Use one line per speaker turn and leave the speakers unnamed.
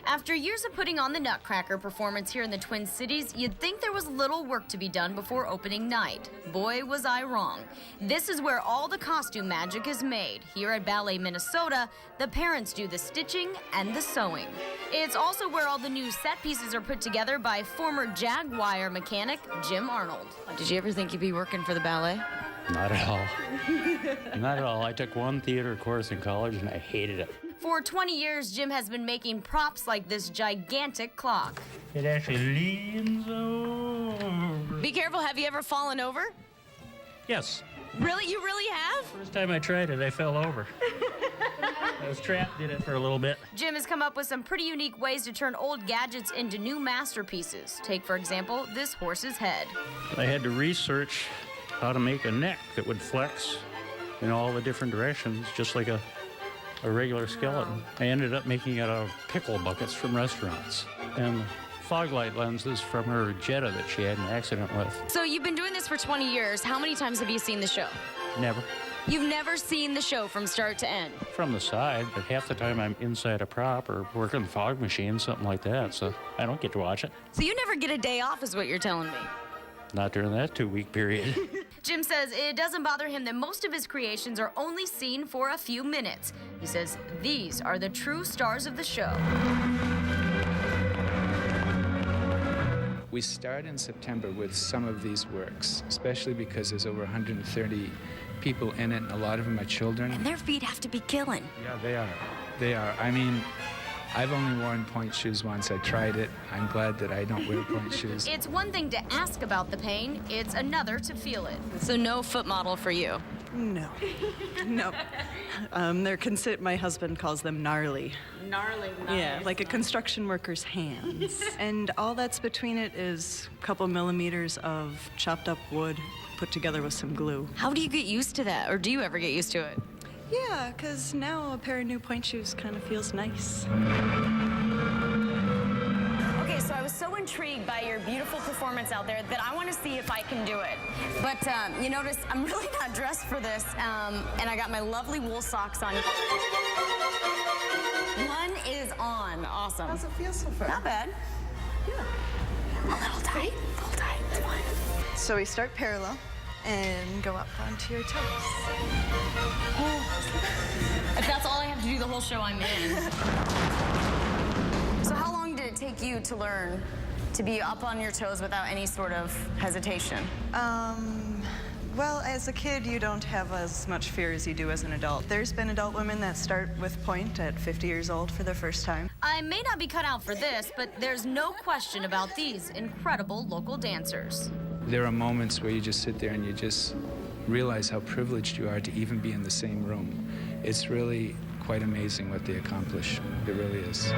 After years of putting on the Nutcracker performance here in the Twin Cities, you'd think there was little work to be done before opening night. Boy, was I wrong. This is where all the costume magic is made. Here at Ballet, Minnesota, the parents do the stitching and the sewing. It's also where all the new set pieces are put together by former Jaguar mechanic Jim Arnold. Did you ever think you'd be working for the ballet?
Not at all. Not at all. I took one theater course in college and I hated it.
For 20 years, Jim has been making props like this gigantic clock.
It actually leans over.
Be careful, have you ever fallen over?
Yes.
Really? You really have?
First time I tried it, I fell over. I was trapped in it for a little bit.
Jim has come up with some pretty unique ways to turn old gadgets into new masterpieces. Take, for example, this horse's head.
I had to research how to make a neck that would flex in all the different directions, just like a regular skeleton. I ended up making it out of pickle buckets from restaurants and fog light lenses from her Jetta that she had an accident with.
So you've been doing this for 20 years. How many times have you seen the show?
Never.
You've never seen the show from start to end?
From the side, but half the time I'm inside a prop or working the fog machine, something like that, so I don't get to watch it.
So you never get a day off is what you're telling me?
Not during that 2-week period.
Jim says it doesn't bother him that most of his creations are only seen for a few minutes. He says these are the true stars of the show.
We start in September with some of these works, especially because there's over 130 people in it, and a lot of them are children.
And their feet have to be killing.
Yeah, they are. They are. I mean, I've only worn pointe shoes once. I tried it. I'm glad that I don't wear pointe shoes.
It's one thing to ask about the pain, it's another to feel it. So no foot model for you?
No. No. My husband calls them gnarly.
Gnarly.
Yeah, like a construction worker's hands. And all that's between it is a couple millimeters of chopped up wood put together with some glue.
How do you get used to that, or do you ever get used to it?
Yeah, because now a pair of new pointe shoes kind of feels nice.
Okay, so I was so intrigued by your beautiful performance out there that I want to see if I can do it. But you notice I'm really not dressed for this, and I got my lovely wool socks on. One is on. Awesome.
How's it feel so far?
Not bad.
Yeah.
A little tight. It's fine.
So we start parallel and go up onto your toes.
If that's all I have to do the whole show, I'm in. So how long did it take you to learn to be up on your toes without any sort of hesitation?
Well, as a kid, you don't have as much fear as you do as an adult. There's been adult women that start with pointe at 50 years old for their first time.
I may not be cut out for this, but there's no question about these incredible local dancers.
There are moments where you just sit there and you just realize how privileged you are to even be in the same room. It's really quite amazing what they accomplish. It really is.